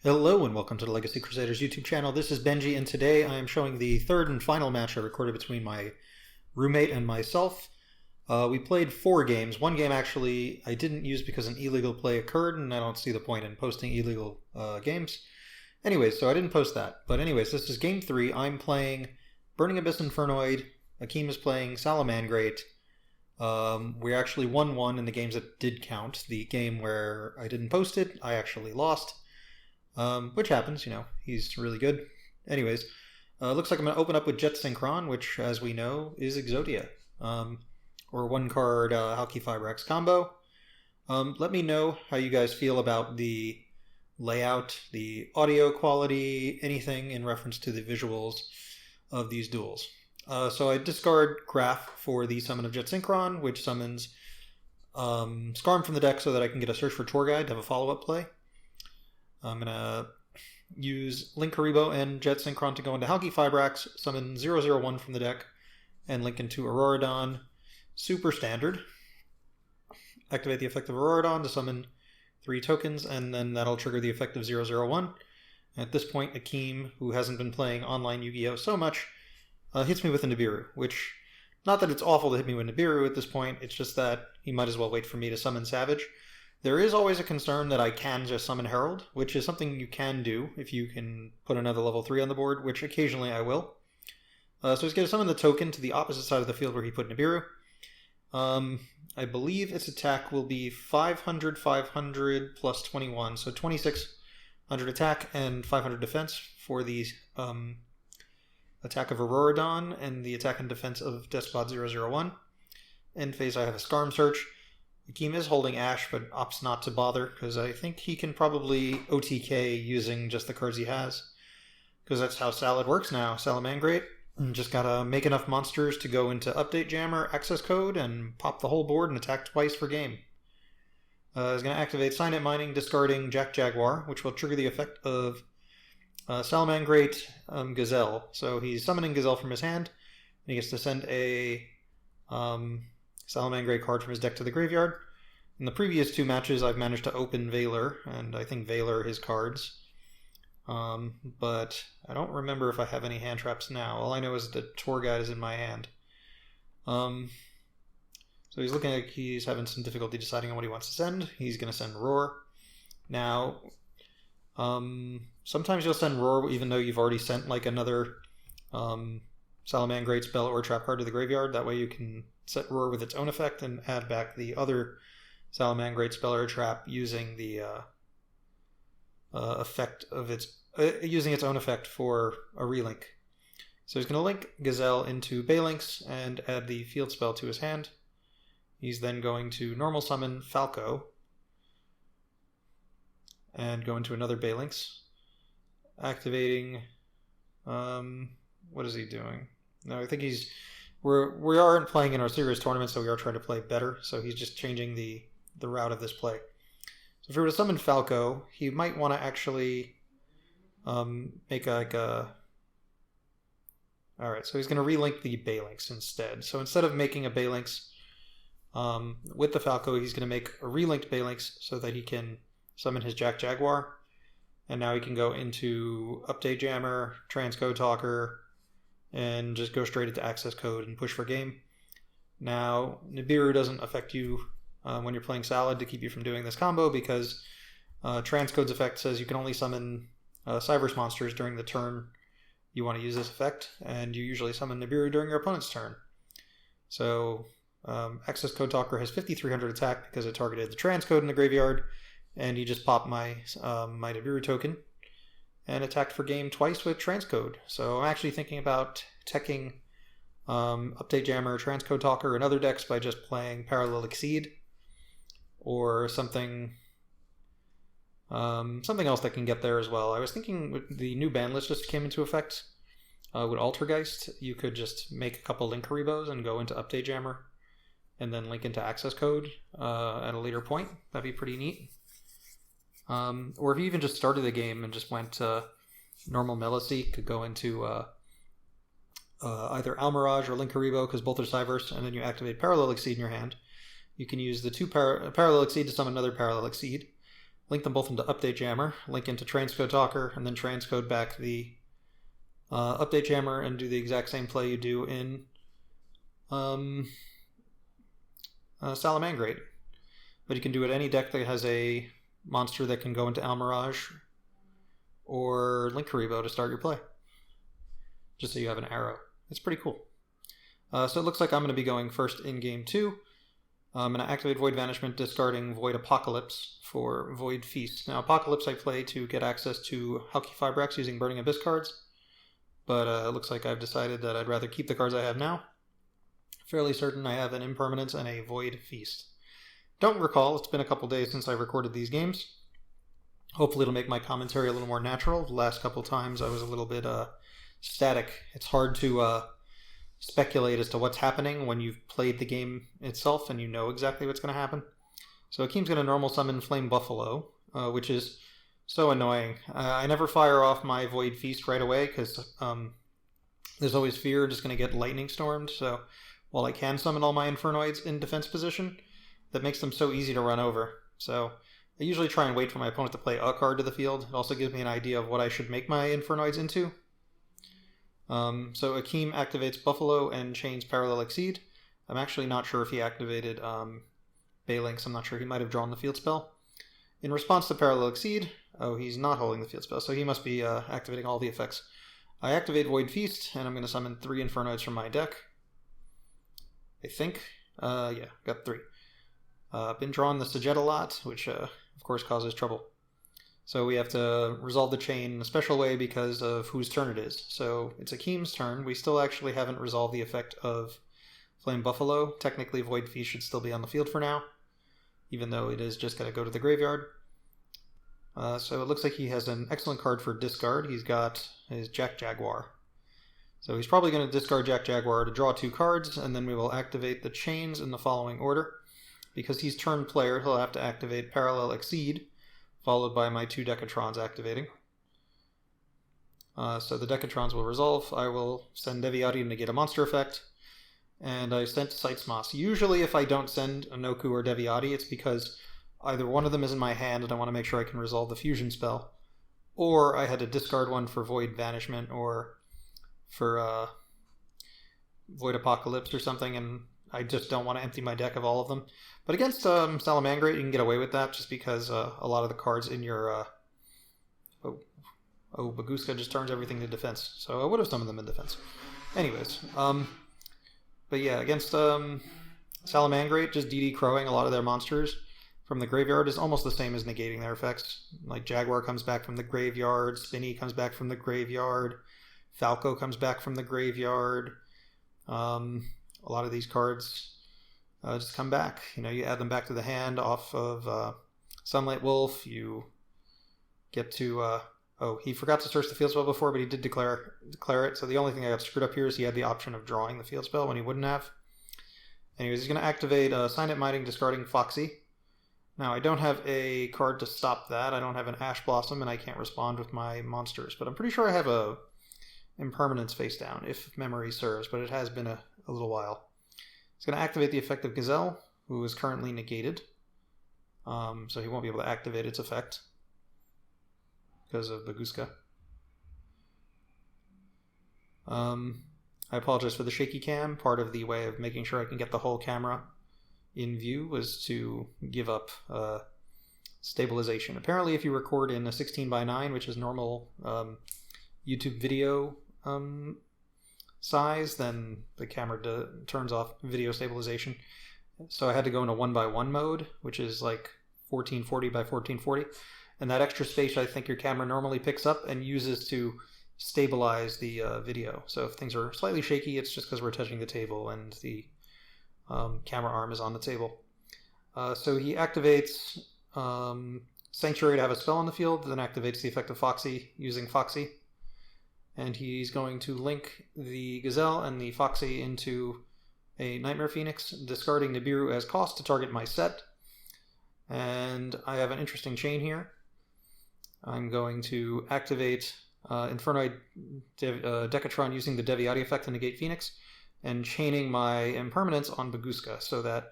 Hello and welcome to the Legacy Crusaders YouTube channel. This is Benji, and today I am showing the third and final match I recorded between my roommate and myself. We played 4 games. One game actually I didn't use because an illegal play occurred, and I don't see the point in posting illegal games. Anyways, so I didn't post that. But anyways, this is game 3. I'm playing Burning Abyss Infernoid. Akeem is playing Salamangreat. We actually won one in the games that did count. The game where I didn't post it, I actually lost. Which happens, you know, he's really good. Anyways, looks like I'm going to open up with Judgeman, which, as we know, is Exodia, or one-card Halqifibrax combo. Let me know how you guys feel about the layout, the audio quality, anything in reference to the visuals of these duels. So I discard Graph for the summon of Judgeman, which summons Skarm from the deck so that I can get a Search for Tour Guide to have a follow-up play. I'm going to use Link Haribo and Judgeman to go into Halqifibrax, summon 001 from the deck, and link into Auroradon. Super standard. Activate the effect of Auroradon to summon 3 tokens, and then that'll trigger the effect of 001. At this point, Akeem, who hasn't been playing online Yu-Gi-Oh! So much, hits me with a Nibiru, which, not that it's awful to hit me with Nibiru at this point, it's just that he might as well wait for me to summon Savage. There is always a concern that I can just summon Herald, which is something you can do if you can put another level 3 on the board, which occasionally I will. So he's going to summon the token to the opposite side of the field where he put Nibiru. I believe its attack will be 500, 500 plus 21, so 2600 attack and 500 defense for the attack of Auroradon and the attack and defense of Despot 001. End phase I have a Skarm Search. Akeem is holding Ash, but opts not to bother, because I think he can probably OTK using just the cards he has. Because that's how Salad works now. Salamangreat. Just gotta make enough monsters to go into Update Jammer, Accesscode, and pop the whole board and attack twice for game. He's going to activate Signet Mining, discarding Jack Jaguar, which will trigger the effect of Salamangreat Gazelle. So he's summoning Gazelle from his hand, and he gets to send a Salamangreat card from his deck to the graveyard. In the previous 2 matches, I've managed to open Velor, and I think Velor his cards. But I don't remember if I have any hand traps now. All I know is the Tour Guide is in my hand. So he's looking like he's having some difficulty deciding on what he wants to send. He's going to send Roar. Now, sometimes you'll send Roar even though you've already sent like another Salamangreat spell or trap card to the graveyard. That way you can set Roar with its own effect and add back the other Salamangreat spell or trap using the effect of its using its own effect for a relink. So he's going to link Gazelle into Balinx and add the field spell to his hand. He's then going to normal summon Falco and go into another Balinx, activating. What is he doing? No, I think he's. We aren't playing in our serious tournament, so we are trying to play better. So he's just changing the route of this play. So if we were to summon Falco, he might want to actually make like a... Alright, so he's going to relink the Balinx instead. So instead of making a Balinx with the Falco, he's going to make a relinked Balinx so that he can summon his Jack Jaguar. And now he can go into Update Jammer, Accesscode Talker, and just go straight into Accesscode and push for game. Now, Nibiru doesn't affect you when you're playing Salad to keep you from doing this combo, because Transcode's effect says you can only summon Cyberse monsters during the turn you want to use this effect, and you usually summon Nibiru during your opponent's turn. So, Accesscode Talker has 5300 attack because it targeted the Transcode in the graveyard, and he just popped my Nibiru token and attacked for game twice with Transcode. So I'm actually thinking about teching Update Jammer, Accesscode Talker, and other decks by just playing Parallel Exceed, or something else that can get there as well. I was thinking with the new ban list just came into effect with Altergeist, you could just make a couple Link Haribos and go into Update Jammer, and then link into Accesscode at a later point. That'd be pretty neat. Or if you even just started the game and just went normal Melicy, could go into either Almirage or Link Haribo, because both are Cyverse, and then you activate Parallel Exceed in your hand. You can use the 2 Parallel Exceed to summon another Parallel Exceed, link them both into Update Jammer, link into Accesscode Talker, and then transcode back the Update Jammer and do the exact same play you do in Salamangreat. But you can do it any deck that has a monster that can go into Almirage or Link Karibo to start your play, just so you have an arrow. It's pretty cool. So it looks like I'm going to be going first in game 2. I'm going to activate Void Vanishment, discarding Void Apocalypse for Void Feast. Now, Apocalypse I play to get access to Halqifibrax using Burning Abyss cards, but it looks like I've decided that I'd rather keep the cards I have now. Fairly certain I have an Impermanence and a Void Feast. Don't recall, it's been a couple days since I recorded these games. Hopefully it'll make my commentary a little more natural. The last couple times I was a little bit static. It's hard to speculate as to what's happening when you've played the game itself and you know exactly what's going to happen. So Akeem's going to normal summon Flame Buffalo, which is so annoying. I never fire off my Void Feast right away because there's always fear just going to get lightning stormed. So while I can summon all my Infernoids in defense position, that makes them so easy to run over. So I usually try and wait for my opponent to play a card to the field. It also gives me an idea of what I should make my Infernoids into. So Akeem activates Buffalo and chains Parallel Exceed. I'm actually not sure if he activated Balinx. I'm not sure. He might have drawn the field spell. In response to Parallel Exceed, oh, he's not holding the field spell, so he must be activating all the effects. I activate Void Feast, and I'm going to summon 3 Infernoids from my deck. I think. Yeah, got 3. Been drawing the Sajet a lot, which of course causes trouble. So we have to resolve the chain in a special way because of whose turn it is. So it's Akeem's turn. We still actually haven't resolved the effect of Flame Buffalo. Technically Void Feast should still be on the field for now, even though it is just going to go to the graveyard. So it looks like he has an excellent card for discard. He's got his Jack Jaguar. So he's probably going to discard Jack Jaguar to draw 2 cards, and then we will activate the chains in the following order. Because he's turn player, he'll have to activate Parallel Exceed, followed by my 2 Decatrons activating. So the Decatrons will resolve. I will send Deviati to negate a monster effect, and I sent Sights Moss. Usually if I don't send Anoku or Deviati, it's because either one of them is in my hand and I want to make sure I can resolve the fusion spell, or I had to discard one for Void Vanishment or for Void Apocalypse or something, and I just don't want to empty my deck of all of them. But against Salamangreat, you can get away with that just because a lot of the cards in your... Baguska just turns everything to defense. So I would have summoned them in defense. Anyways, but yeah, against Salamangreat, just DD crowing a lot of their monsters from the graveyard is almost the same as negating their effects. Like Jaguar comes back from the graveyard, Spinny comes back from the graveyard, Falco comes back from the graveyard. A lot of these cards just come back. You know, you add them back to the hand off of Sunlight Wolf. You get to... he forgot to search the field spell before, but he did declare it. So the only thing I got screwed up here is he had the option of drawing the field spell when he wouldn't have. Anyways, he's going to activate Signet Mining, discarding Foxy. Now, I don't have a card to stop that. I don't have an Ash Blossom, and I can't respond with my monsters. But I'm pretty sure I have a Impermanence face down, if memory serves, but it has been a little while. He's going to activate the effect of Gazelle, who is currently negated. So he won't be able to activate its effect because of Baguska. I apologize for the shaky cam. Part of the way of making sure I can get the whole camera in view was to give up stabilization. Apparently if you record in a 16:9, which is normal YouTube video size, then the camera turns off video stabilization. So I had to go into 1:1 mode, which is like 1440 by 1440. And that extra space I think your camera normally picks up and uses to stabilize the video. So if things are slightly shaky, it's just because we're touching the table and the camera arm is on the table. So he activates Sanctuary to have a spell on the field, then activates the effect of Foxy using Foxy. And he's going to link the Gazelle and the Foxy into a Nightmare Phoenix, discarding Nibiru as cost to target my set. And I have an interesting chain here. I'm going to activate Infernoid Decatron using the Deviati effect to negate Phoenix, and chaining my Impermanence on Baguska, so that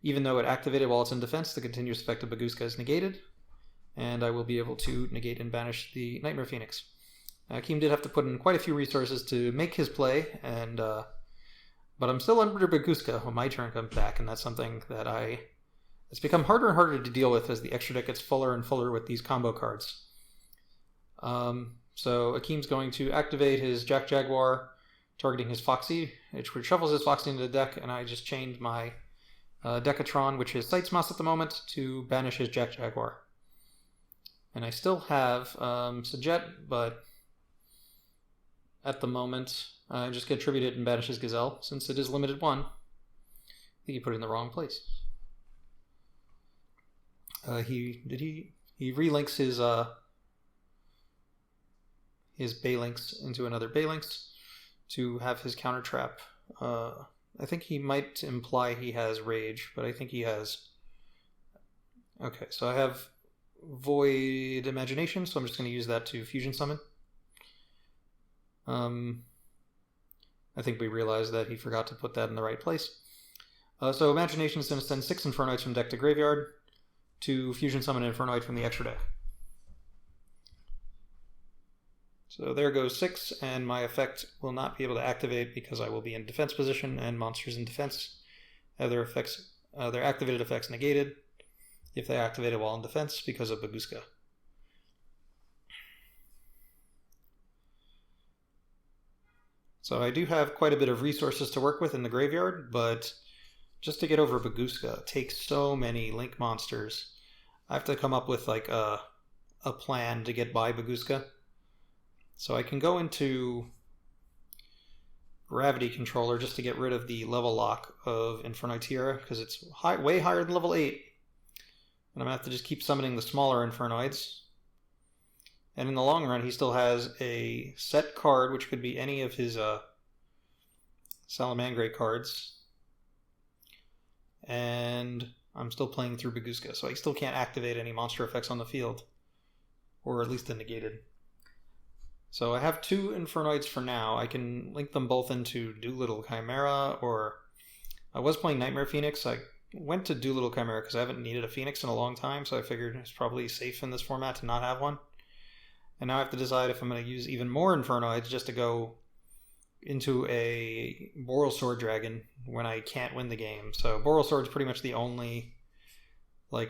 even though it activated while it's in defense, the continuous effect of Baguska is negated. and I will be able to negate and banish the Nightmare Phoenix. Akeem did have to put in quite a few resources to make his play, and but I'm still under Baguska when my turn comes back, and that's something that it's become harder and harder to deal with as the extra deck gets fuller and fuller with these combo cards. So Akeem's going to activate his Jack Jaguar, targeting his Foxy, which shuffles his Foxy into the deck, and I just chained my Decatron, which is Sight's Mouse at the moment, to banish his Jack Jaguar. And I still have Sajet, but at the moment I just get attributed and banish his Gazelle, since it is limited 1. I think he put it in the wrong place. He relinks his Balinx into another Balinx to have his counter trap. I think he might imply he has Rage, but I think he has... Okay, so I have Void Imagination, so I'm just going to use that to Fusion Summon. I think we realized that he forgot to put that in the right place. So Imagination is going to send 6 Infernoids from deck to graveyard to Fusion Summon Infernoid from the extra deck. So there goes 6, and my effect will not be able to activate because I will be in defense position, and monsters in defense have their activated effects negated if they activate it while in defense because of Baguska. So I do have quite a bit of resources to work with in the graveyard, but just to get over Baguska takes so many link monsters. I have to come up with like a plan to get by Baguska. So I can go into Gravity Controller just to get rid of the level lock of Infernoid Tiara, because it's way higher than level 8. And I'm going to have to just keep summoning the smaller Infernoids. And in the long run, he still has a set card, which could be any of his Salamangreat cards. And I'm still playing through Baguska, so I still can't activate any monster effects on the field. Or at least the negated. So I have 2 Infernoids for now. I can link them both into Doolittle Chimera, or I was playing Nightmare Phoenix. I went to Doolittle Chimera because I haven't needed a Phoenix in a long time, so I figured it's probably safe in this format to not have one. And now I have to decide if I'm going to use even more Infernoids just to go into a Boral Sword Dragon when I can't win the game. So Boral Sword is pretty much the only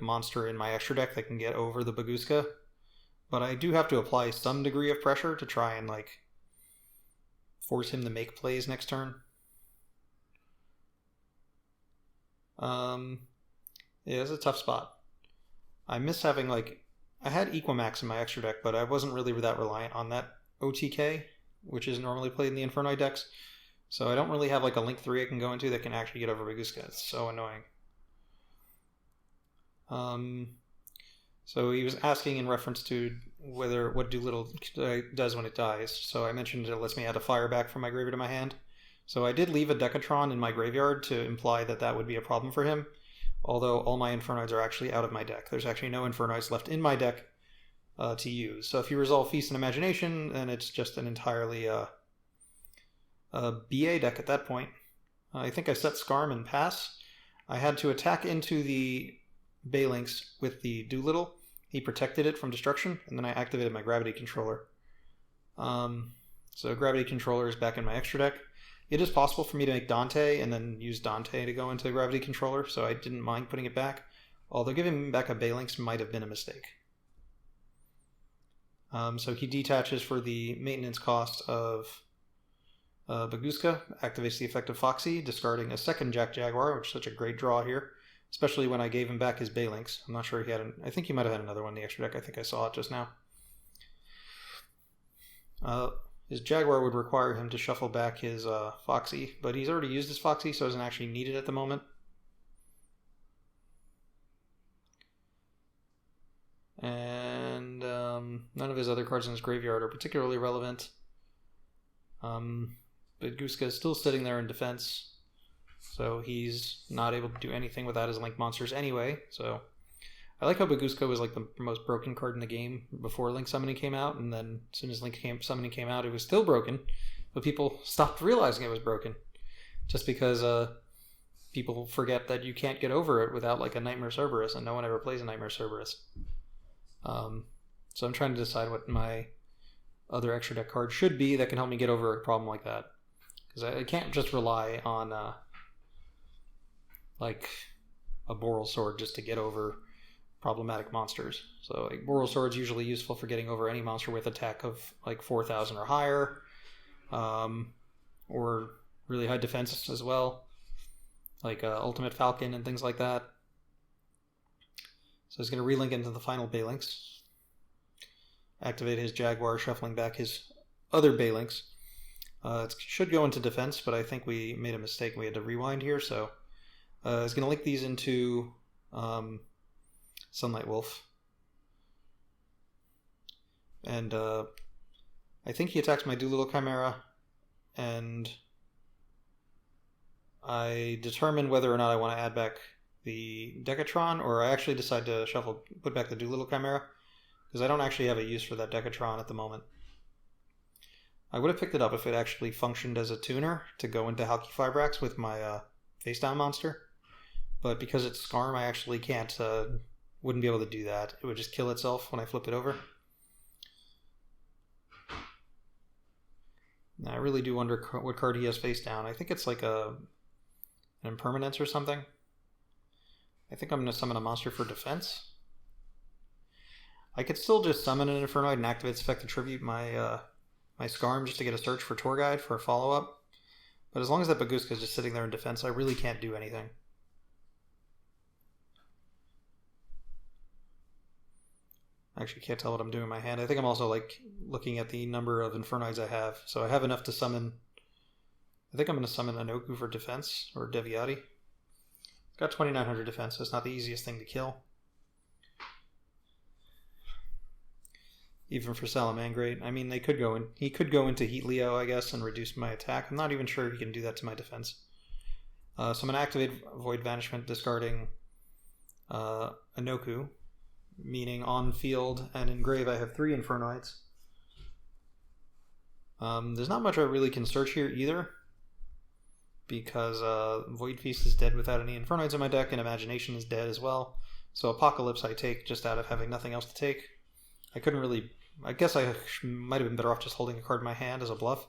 monster in my extra deck that can get over the Baguska. But I do have to apply some degree of pressure to try and force him to make plays next turn. Yeah, it's a tough spot. I miss having I had Equimax in my extra deck, but I wasn't really that reliant on that OTK, which is normally played in the Infernoid decks. So I don't really have a Link 3 I can go into that can actually get over Baguska. It's so annoying. So he was asking in reference to what Doolittle does when it dies. So I mentioned it lets me add a fire back from my graveyard to my hand. So I did leave a Decatron in my graveyard to imply that that would be a problem for him. Although all my Infernoids are actually out of my deck. There's actually no Infernoids left in my deck to use. So if you resolve Feast and Imagination, then it's just an entirely BA deck at that point. I think I set Skarm and pass. I had to attack into the Balinx with the Doolittle. He protected it from destruction, and then I activated my Gravity Controller. So Gravity Controller is back in my extra deck. It is possible for me to make Dante and then use Dante to go into Gravity Controller, so I didn't mind putting it back. Although giving back a Balinx might have been a mistake. So he detaches for the maintenance cost of Baguska, activates the effect of Foxy, discarding a second Jack Jaguar, which is such a great draw here. Especially when I gave him back his Balinx. I'm not sure he had I think he might have had another one in the extra deck. I think I saw it just now. His Jaguar would require him to shuffle back his Foxy, but he's already used his Foxy, so doesn't actually need it at the moment. And none of his other cards in his graveyard are particularly relevant. But Guska is still sitting there in defense. So he's not able to do anything without his Link monsters anyway. So I like how Baguska was the most broken card in the game before Link Summoning came out, and then as soon as Link Summoning came out, it was still broken, but people stopped realizing it was broken. Just because people forget that you can't get over it without a Nightmare Cerberus, and no one ever plays a Nightmare Cerberus. So I'm trying to decide what my other extra deck card should be that can help me get over a problem like that. Because I can't just rely on like a Boral Sword just to get over problematic monsters. So like, Boral Sword's usually useful for getting over any monster with attack of like 4,000 or higher, or really high defense as well, like Ultimate Falcon and things like that. So he's going to relink into the final Balinks, activate his Jaguar, shuffling back his other Balinks. It should go into defense, but I think we made a mistake. We had to rewind here, so he's going to link these into Sunlight Wolf. And I think he attacks my Doolittle Chimera, and I determine whether or not I want to add back the Decatron, or I actually decide to put back the Doolittle Chimera, because I don't actually have a use for that Decatron at the moment. I would have picked it up if it actually functioned as a tuner to go into Halqifibrax with my face down monster, but because it's Skarm, I actually wouldn't be able to do that. It would just kill itself when I flip it over. Now, I really do wonder what card he has face down. I think it's like an Impermanence or something. I think I'm going to summon a monster for defense. I could still just summon an Infernoid and activate its effect to tribute my my Skarm just to get a search for Tour Guide for a follow-up. But as long as that Baguska is just sitting there in defense, I really can't do anything. I actually can't tell what I'm doing in my hand. I think I'm also like looking at the number of Infernoids I have. So I have enough to summon. I think I'm going to summon Anoku for defense, or Deviati. It's got 2,900 defense, so it's not the easiest thing to kill. Even for Salamangreat. I mean, he could go into Heat Leo, I guess, and reduce my attack. I'm not even sure he can do that to my defense. So I'm going to activate Void Vanishment, discarding Anoku, meaning on field and in grave I have 3 Infernoids. There's not much I really can search here either, because Void Feast is dead without any Infernoids in my deck, and Imagination is dead as well. So Apocalypse I take just out of having nothing else to take. I guess I might have been better off just holding a card in my hand as a bluff,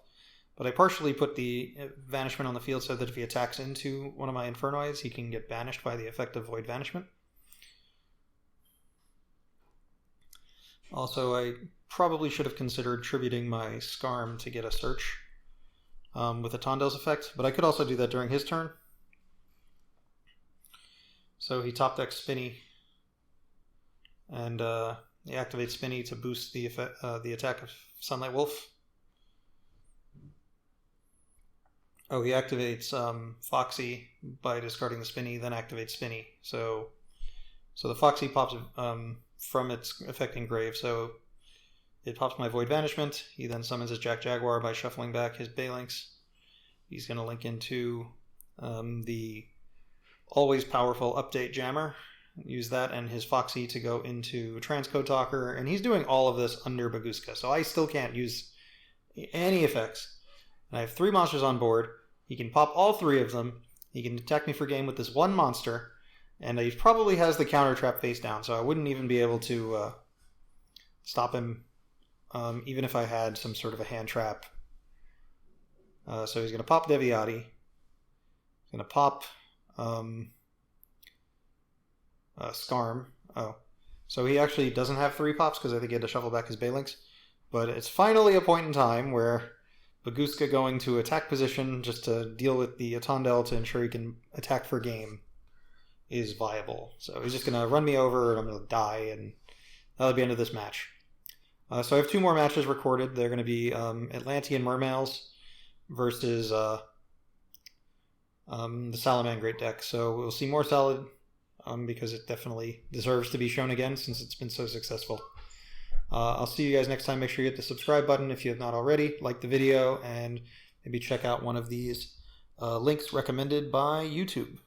but I partially put the Vanishment on the field so that if he attacks into one of my Infernoids, he can get banished by the effect of Void Vanishment. Also, I probably should have considered tributing my Skarm to get a search with a Tondel's effect, but I could also do that during his turn. So he top decks Spinny, and he activates Spinny to boost the attack of Sunlight Wolf. Oh, he activates Foxy by discarding the Spinny, then activates Spinny. So the Foxy pops from its effect in grave, so it pops my Void Vanishment. He then summons his Jaguar by shuffling back his Balinks. He's going to link into the always powerful Update Jammer. Use that and his Foxy to go into Accesscode Talker, and he's doing all of this under Baguska, so I still can't use any effects. And I have 3 monsters on board. He can pop all 3 of them. He can attack me for game with this 1 monster, and he probably has the counter trap face down, so I wouldn't even be able to stop him, even if I had some sort of a hand trap. So he's going to pop Deviati. He's going to pop Skarm. Oh, so he actually doesn't have 3 pops because I think he had to shuffle back his Balinks. But it's finally a point in time where Baguska going to attack position just to deal with the Tondel to ensure he can attack for game is viable. So he's just going to run me over and I'm going to die, and that'll be the end of this match. So I have 2 more matches recorded. They're going to be Atlantean Mermails versus the Salamangreat deck. So we'll see more Salad, because it definitely deserves to be shown again since it's been so successful. I'll see you guys next time. Make sure you hit the subscribe button if you have not already. Like the video, and maybe check out one of these links recommended by YouTube.